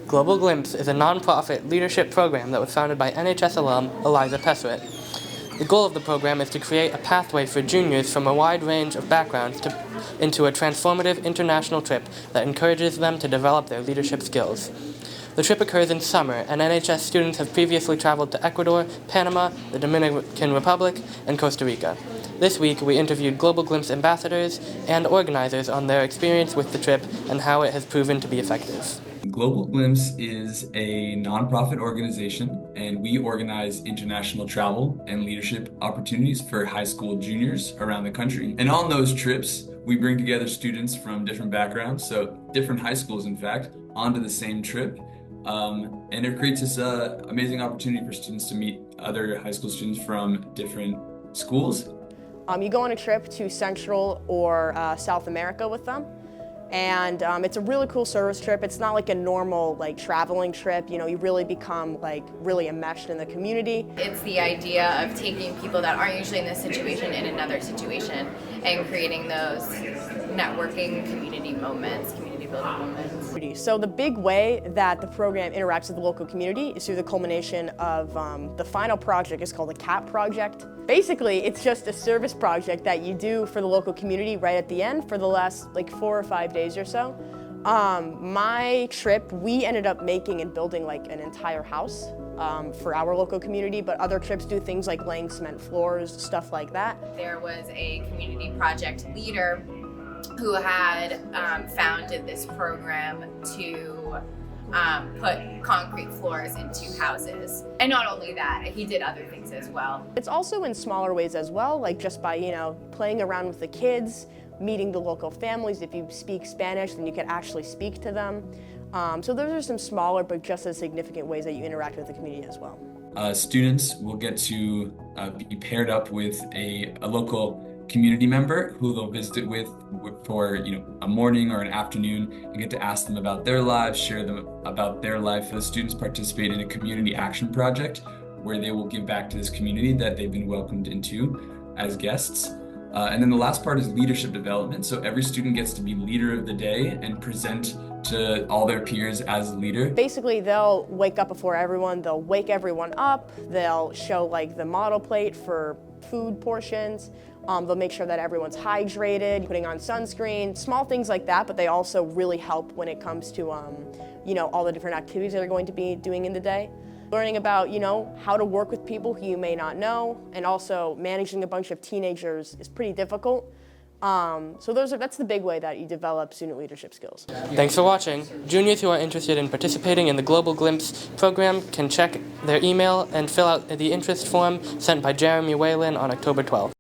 Global Glimpse is a non-profit leadership program that was founded by NHS alum Eliza Pesserit. The goal of the program is to create a pathway for juniors from a wide range of backgrounds into a transformative international trip that encourages them to develop their leadership skills. The trip occurs in summer, and NHS students have previously traveled to Ecuador, Panama, the Dominican Republic, and Costa Rica. This week, we interviewed Global Glimpse ambassadors and organizers on their experience with the trip and how it has proven to be effective. Global Glimpse is a nonprofit organization, and we organize international travel and leadership opportunities for high school juniors around the country. And on those trips, we bring together students from different backgrounds, so different high schools, in fact, onto the same trip. And it creates this amazing opportunity for students to meet other high school students from different schools. You go on a trip to Central or South America with them. And it's a really cool service trip. It's not like a normal traveling trip. You know, you really become really enmeshed in the community. It's the idea of taking people that aren't usually in this situation in another situation and creating those networking community moments, community building moments. So the big way that the program interacts with the local community is through the culmination of the final project. It's called the CAP project. Basically, it's just a service project that you do for the local community right at the end for the last 4 or 5 days or so. My trip, we ended up making and building an entire house for our local community, but other trips do things like laying cement floors, stuff like that. There was a community project leader who had founded this program to put concrete floors into houses. And not only that, he did other things as well. It's also in smaller ways as well, just by, playing around with the kids, meeting the local families. If you speak Spanish, then you can actually speak to them. So those are some smaller but just as significant ways that you interact with the community as well. Students will get to be paired up with a local community member who they'll visit with for a morning or an afternoon and get to ask them about their lives, share them about their life. The students participate in a community action project where they will give back to this community that they've been welcomed into as guests. And then the last part is leadership development. So every student gets to be leader of the day and present to all their peers as a leader. Basically, they'll wake up before everyone, they'll wake everyone up, they'll show the model plate for food portions, they'll make sure that everyone's hydrated, putting on sunscreen, small things like that, but they also really help when it comes to all the different activities that they're going to be doing in the day. Learning about, how to work with people who you may not know, and also managing a bunch of teenagers is pretty difficult. So that's the big way that you develop student leadership skills. Thanks for watching. Juniors who are interested in participating in the Global Glimpse program can check their email and fill out the interest form sent by Jeremy Whalen on October 12th.